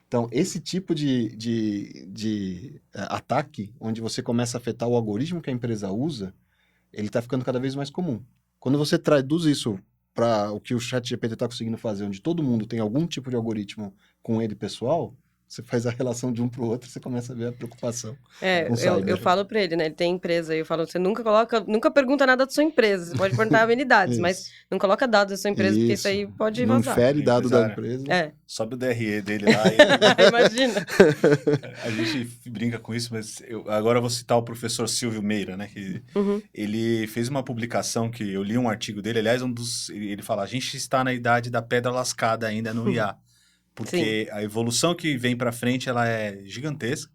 Então, esse tipo de ataque, onde você começa a afetar o algoritmo que a empresa usa, ele está ficando cada vez mais comum. Quando você traduz isso para o que o ChatGPT está conseguindo fazer, onde todo mundo tem algum tipo de algoritmo com ele pessoal, você faz a relação de um para o outro, você começa a ver a preocupação. Eu falo para ele, né? Ele tem empresa, eu falo, você nunca pergunta nada da sua empresa. Você pode perguntar amenidades, mas não coloca dados da sua empresa, porque isso aí pode vazar. Não infere dado da empresa. Sobe o DRE dele lá. Imagina. A gente brinca com isso, mas agora eu vou citar o professor Silvio Meira, né? Que ele fez uma publicação que eu li um artigo dele, aliás, ele fala, a gente está na idade da pedra lascada ainda no IA. porque a evolução que vem para frente, ela é gigantesca.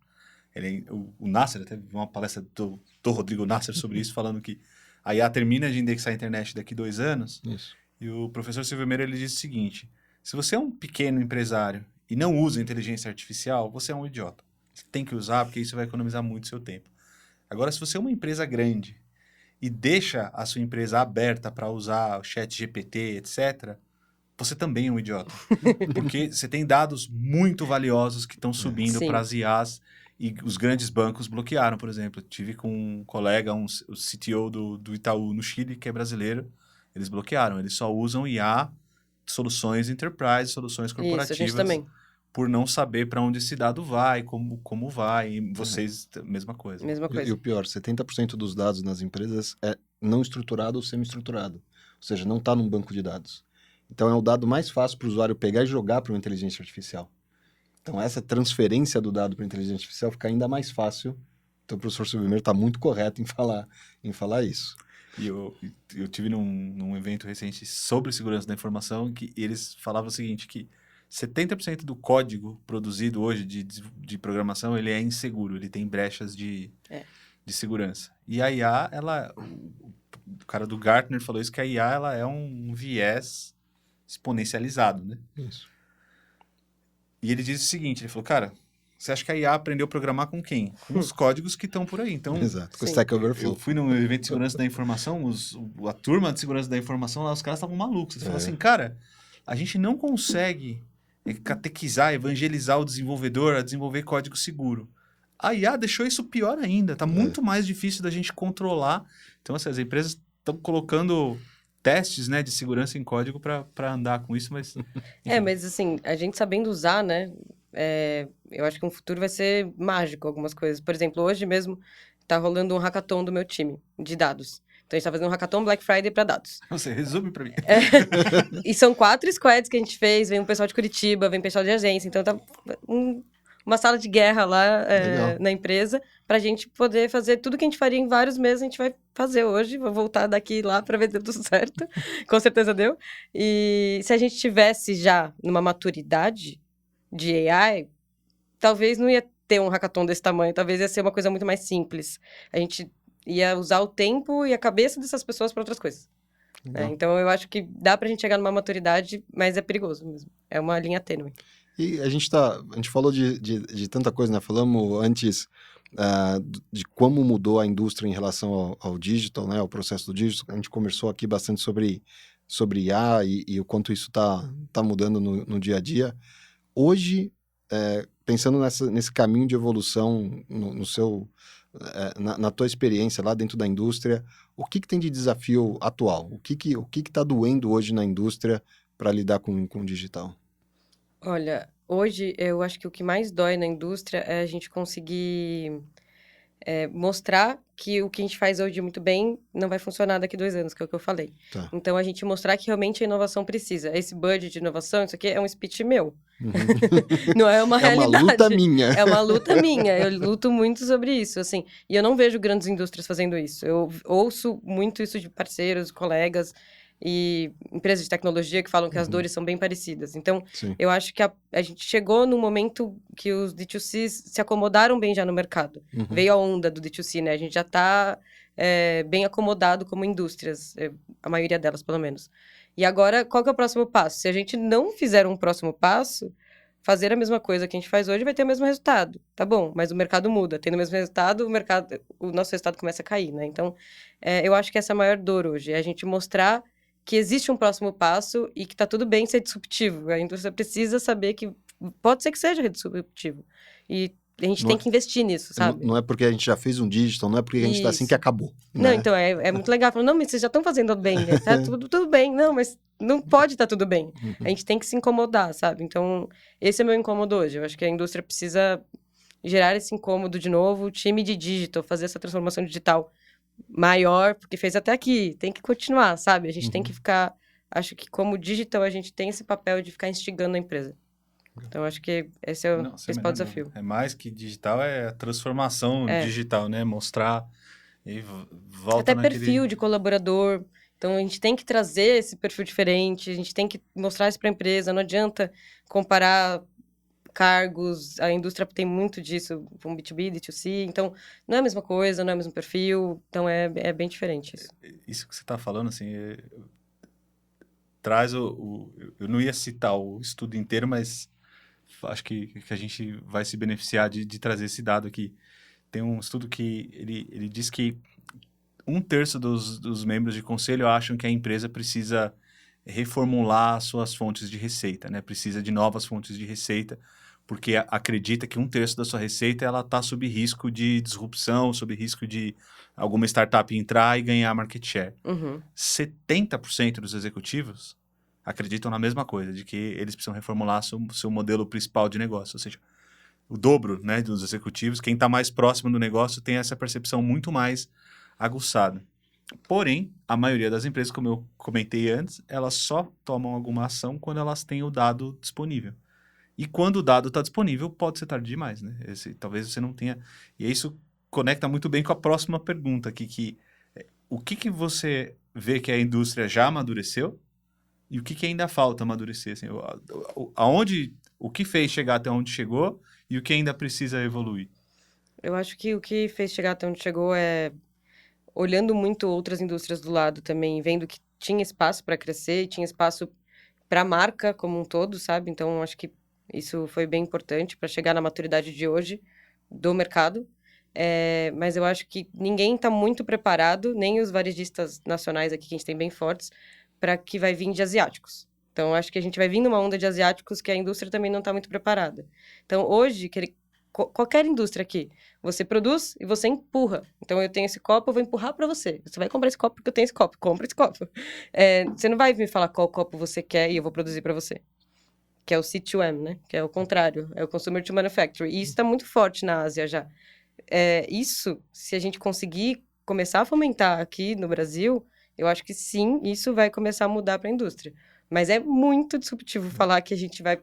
O Nasser, até vi uma palestra do Rodrigo Nasser sobre isso, falando que a IA termina de indexar a internet daqui 2 anos. Isso. E o professor Silvio Meira, ele disse o seguinte: se você é um pequeno empresário e não usa inteligência artificial, você é um idiota. Você tem que usar, porque isso vai economizar muito seu tempo. Agora, se você é uma empresa grande e deixa a sua empresa aberta para usar o chat GPT, etc., você também é um idiota. Porque você tem dados muito valiosos que estão subindo para as IAs e os grandes bancos bloquearam, por exemplo. Eu tive com um colega, o CTO do Itaú no Chile, que é brasileiro, eles bloquearam. Eles só usam IA, soluções enterprise, soluções corporativas. Isso, a gente também. Por não saber para onde esse dado vai, como vai, e vocês, mesma coisa. Mesma coisa. E o pior, 70% dos dados nas empresas é não estruturado ou semi-estruturado. Ou seja, não está num banco de dados. Então, é o dado mais fácil para o usuário pegar e jogar para uma inteligência artificial. Então, essa transferência do dado para a inteligência artificial fica ainda mais fácil. Então, o professor Silvio Meira está muito correto em falar isso. E eu tive num evento recente sobre segurança da informação que eles falavam o seguinte, que 70% do código produzido hoje de programação, ele é inseguro, ele tem brechas de segurança. E a IA, o cara do Gartner falou isso, que a IA ela é um viés exponencializado, né? Isso. E ele disse o seguinte, ele falou, cara, você acha que a IA aprendeu a programar com quem? Com os códigos que estão por aí. Então, exato, com o Stack Overflow. Eu fui num evento de segurança da informação, a turma de segurança da informação, lá os caras estavam malucos. Eles falaram assim, cara, a gente não consegue catequizar, evangelizar o desenvolvedor a desenvolver código seguro. A IA deixou isso pior ainda, tá muito mais difícil da gente controlar. Então, assim, as empresas estão colocando testes, né, de segurança em código para andar com isso, mas... mas assim, a gente sabendo usar, né, eu acho que no futuro vai ser mágico algumas coisas. Por exemplo, hoje mesmo tá rolando um hackathon do meu time, de dados. Então, a gente tá fazendo um hackathon Black Friday para dados. Você resume para mim. E são 4 squads que a gente fez, vem um pessoal de Curitiba, vem pessoal de agência, então tá uma sala de guerra lá na empresa, pra gente poder fazer tudo que a gente faria em vários meses, a gente vai fazer hoje, vou voltar daqui lá pra ver se deu tudo certo, com certeza deu. E se a gente tivesse já numa maturidade de AI, talvez não ia ter um hackathon desse tamanho, talvez ia ser uma coisa muito mais simples. A gente ia usar o tempo e a cabeça dessas pessoas para outras coisas. Então, eu acho que dá pra gente chegar numa maturidade, mas é perigoso mesmo. É uma linha tênue. E a gente falou de tanta coisa, né? Falamos antes de como mudou a indústria em relação ao digital, né? Ao processo do digital. A gente conversou aqui bastante sobre IA e o quanto isso tá mudando no dia a dia. Hoje, pensando nesse caminho de evolução na tua experiência lá dentro da indústria, o que tem de desafio atual? O que está doendo hoje na indústria para lidar com o digital? Olha, hoje eu acho que o que mais dói na indústria é a gente conseguir mostrar que o que a gente faz hoje muito bem não vai funcionar daqui 2 anos, que é o que eu falei. Tá. Então, a gente mostrar que realmente a inovação precisa. Esse budget de inovação, isso aqui é um speech meu. Uhum. Não é uma realidade. É uma luta minha. É uma luta minha. Eu luto muito sobre isso, assim. E eu não vejo grandes indústrias fazendo isso. Eu ouço muito isso de parceiros, colegas e empresas de tecnologia que falam que as dores são bem parecidas. Então, Sim. eu acho que a gente chegou num momento que os D2Cs se acomodaram bem já no mercado. Uhum. Veio a onda do D2C, né? A gente já está bem acomodado como indústrias, a maioria delas, pelo menos. E agora, qual que é o próximo passo? Se a gente não fizer um próximo passo, fazer a mesma coisa que a gente faz hoje vai ter o mesmo resultado. Tá bom, mas o mercado muda. Tendo o mesmo resultado, o nosso resultado começa a cair, né? Então, eu acho que essa é a maior dor hoje. É a gente mostrar que existe um próximo passo e que tá tudo bem ser disruptivo. A indústria precisa saber que pode ser que seja disruptivo. E a gente tem que investir nisso, sabe? Não é porque a gente já fez um digital, não é porque a gente está assim que acabou. Não, né? então é muito legal. Falando, não, mas vocês já estão fazendo bem, né? Tá tudo bem. Não, mas não pode estar tudo bem. A gente tem que se incomodar, sabe? Então, esse é o meu incômodo hoje. Eu acho que a indústria precisa gerar esse incômodo de novo. O time de digital, fazer essa transformação digital maior, porque fez até aqui. Tem que continuar, sabe? A gente tem que ficar... Acho que como digital, a gente tem esse papel de ficar instigando a empresa. Então, acho que esse é o principal desafio. É mais que digital, é a transformação digital, né? Mostrar e volta até perfil de colaborador. Então, a gente tem que trazer esse perfil diferente, a gente tem que mostrar isso para a empresa, não adianta comparar cargos, a indústria tem muito disso, com B2B, B2C, então não é a mesma coisa, não é o mesmo perfil, então é bem diferente isso. Isso que você está falando, assim, traz eu não ia citar o estudo inteiro, mas acho que a gente vai se beneficiar de trazer esse dado aqui. Tem um estudo que ele diz que 1/3 dos membros de conselho acham que a empresa precisa reformular suas fontes de receita, né? Precisa de novas fontes de receita, porque acredita que 1/3 da sua receita ela está sob risco de disrupção, sob risco de alguma startup entrar e ganhar market share. 70% dos executivos acreditam na mesma coisa, de que eles precisam reformular seu modelo principal de negócio, ou seja, o dobro, né, dos executivos, quem está mais próximo do negócio tem essa percepção muito mais aguçada. Porém, a maioria das empresas, como eu comentei antes, elas só tomam alguma ação quando elas têm o dado disponível. E quando o dado está disponível, pode ser tarde demais, né? Talvez você não tenha... E isso conecta muito bem com a próxima pergunta aqui, o que você vê que a indústria já amadureceu e o que ainda falta amadurecer? Assim, o que fez chegar até onde chegou e o que ainda precisa evoluir? Eu acho que o que fez chegar até onde chegou é olhando muito outras indústrias do lado também, vendo que tinha espaço para crescer, tinha espaço para a marca como um todo, sabe? Então, acho que isso foi bem importante para chegar na maturidade de hoje do mercado. Mas eu acho que ninguém está muito preparado, nem os varejistas nacionais aqui, que a gente tem bem fortes, para que vai vir de asiáticos. Então, acho que a gente vai vir numa onda de asiáticos que a indústria também não está muito preparada. Então, hoje, qualquer indústria aqui, você produz e você empurra. Então, eu tenho esse copo, eu vou empurrar para você. Você vai comprar esse copo porque eu tenho esse copo. Compra esse copo. Você não vai me falar qual copo você quer e eu vou produzir para você. Que é o C2M, né? Que é o contrário. É o Consumer to Manufacturing. E isso está muito forte na Ásia já. Isso, se a gente conseguir começar a fomentar aqui no Brasil, eu acho que sim, isso vai começar a mudar para a indústria. Mas é muito disruptivo falar que a gente vai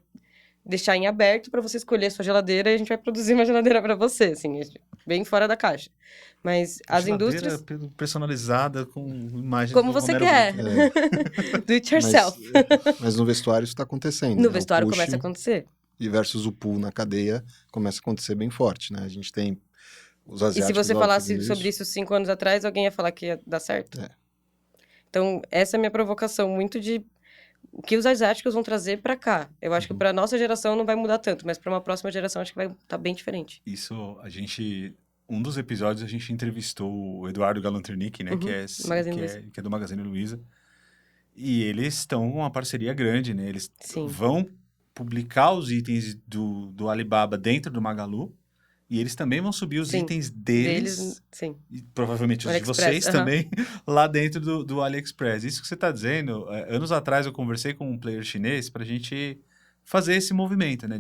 deixar em aberto para você escolher a sua geladeira e a gente vai produzir uma geladeira para você, assim, bem fora da caixa. Mas as indústrias... personalizada com imagens Como do você Romero quer. Brito. Do it yourself. Mas no vestuário isso está acontecendo. No né? vestuário O push começa a acontecer. e versus o pull na cadeia começa a acontecer bem forte, né? A gente tem os asiáticos... E se você óbvio, falasse fazendo sobre isso 5 anos atrás, alguém ia falar que ia dar certo? Então, essa é a minha provocação, muito de o que os asiáticos vão trazer para cá. Eu acho que para nossa geração não vai mudar tanto, mas para uma próxima geração acho que vai estar bem diferente. Isso, um dos episódios a gente entrevistou o Eduardo Galanternick, né, que é do Magazine Luiza. E eles estão com uma parceria grande, né? Eles vão publicar os itens do Alibaba dentro do Magalu e eles também vão subir os itens deles e provavelmente os de vocês também, lá dentro do AliExpress. Isso que você está dizendo, anos atrás eu conversei com um player chinês para a gente fazer esse movimento, né?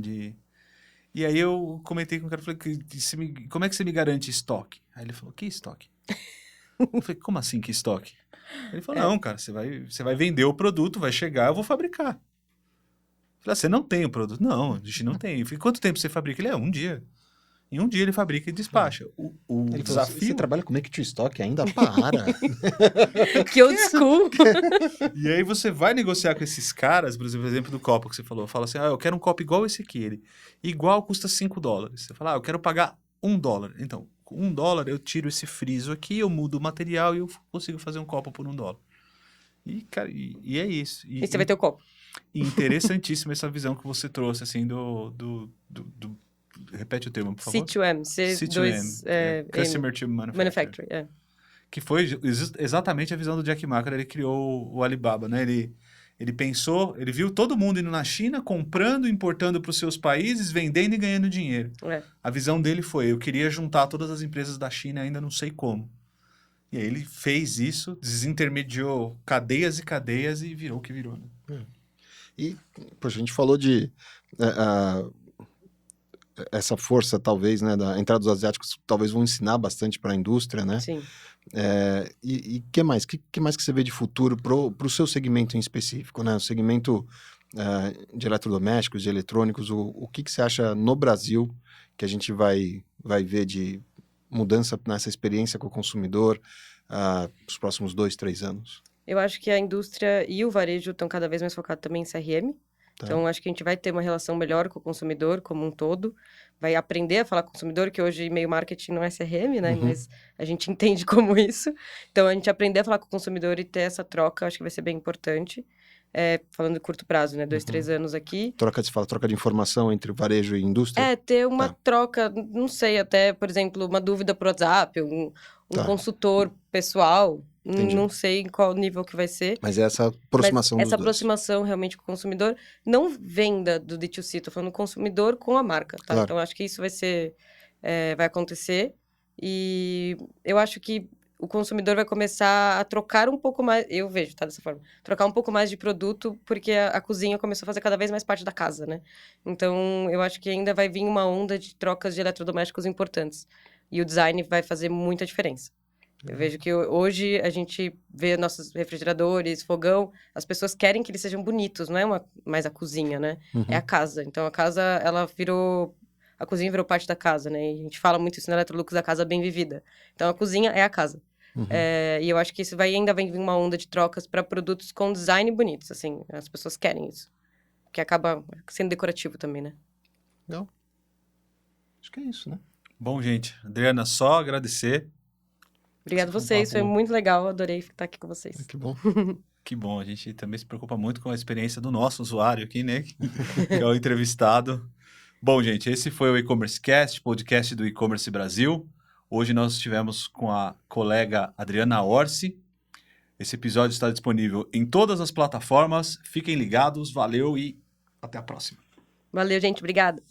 E aí eu comentei com o cara, falei, como é que você me garante estoque? Aí ele falou, que estoque? Eu falei, como assim que estoque? Ele falou, não, cara, você vai vender o produto, vai chegar, eu vou fabricar. Eu falei, você não tem o produto? Não, a gente não tem. Eu falei, quanto tempo você fabrica? Ele, um dia. Em um dia ele fabrica e despacha. Ele desafio... Falou, você trabalha com make to stock ainda? Para! Que old school! E aí você vai negociar com esses caras, por exemplo, do copo que você falou. Fala assim, eu quero um copo igual esse aqui. Ele, igual custa $5. Você fala, eu quero pagar $1. Então, com $1 eu tiro esse friso aqui, eu mudo o material e eu consigo fazer um copo por $1. E, cara, e é isso. E você vai ter o copo. Interessantíssima essa visão que você trouxe, assim, repete o termo, por favor. C2M. C2M. Customer to Manufacturing. Que foi exatamente a visão do Jack Ma, quando ele criou o Alibaba, né? Ele pensou, ele viu todo mundo indo na China, comprando, importando para os seus países, vendendo e ganhando dinheiro. A visão dele foi, eu queria juntar todas as empresas da China, ainda não sei como. E aí ele fez isso, desintermediou cadeias e cadeias e virou o que virou. Né? E, poxa, a gente falou de... essa força, talvez, né, da entrada dos asiáticos, talvez vão ensinar bastante para a indústria, né? Sim. E que mais? Que mais que você vê de futuro para o seu segmento em específico, né? O segmento de eletrodomésticos, de eletrônicos, o que você acha no Brasil que a gente vai ver de mudança nessa experiência com o consumidor nos próximos 2, 3 anos? Eu acho que a indústria e o varejo estão cada vez mais focados também em CRM. Tá. Então, acho que a gente vai ter uma relação melhor com o consumidor como um todo. Vai aprender a falar com o consumidor, que hoje e-mail marketing não é CRM, né? Mas a gente entende como isso. Então, a gente aprender a falar com o consumidor e ter essa troca, acho que vai ser bem importante. Falando de curto prazo, né? 2, 3 anos aqui. Troca de informação entre varejo e indústria? Ter uma troca, não sei, até, por exemplo, uma dúvida por WhatsApp, um consultor pessoal. Entendi. Não sei em qual nível que vai ser. Mas essa aproximação dos Essa dois. aproximação realmente com o consumidor, não venda do D2C, tô falando consumidor com a marca, tá? Claro. Então, acho que isso vai acontecer. E eu acho que o consumidor vai começar a trocar um pouco mais, eu vejo, tá, dessa forma, trocar um pouco mais de produto, porque a cozinha começou a fazer cada vez mais parte da casa, né? Então, eu acho que ainda vai vir uma onda de trocas de eletrodomésticos importantes. E o design vai fazer muita diferença. Eu vejo que hoje a gente vê nossos refrigeradores, fogão, as pessoas querem que eles sejam bonitos, não é mais a cozinha, né? É a casa. Então, a casa, a cozinha virou parte da casa, né? E a gente fala muito isso na Electrolux, a casa bem vivida. Então, a cozinha é a casa. E eu acho que isso ainda vai vir uma onda de trocas para produtos com design bonitos, assim. As pessoas querem isso. Que acaba sendo decorativo também, né? Legal. Acho que é isso, né? Bom, gente, Adriana, só agradecer. Obrigada a vocês, foi muito legal, adorei estar aqui com vocês. Que bom. Que bom, a gente também se preocupa muito com a experiência do nosso usuário aqui, né? Que é o entrevistado. Bom, gente, esse foi o E-Commerce Cast, podcast do E-Commerce Brasil. Hoje nós estivemos com a colega Adriana Orsi. Esse episódio está disponível em todas as plataformas. Fiquem ligados, valeu e até a próxima. Valeu, gente, obrigada.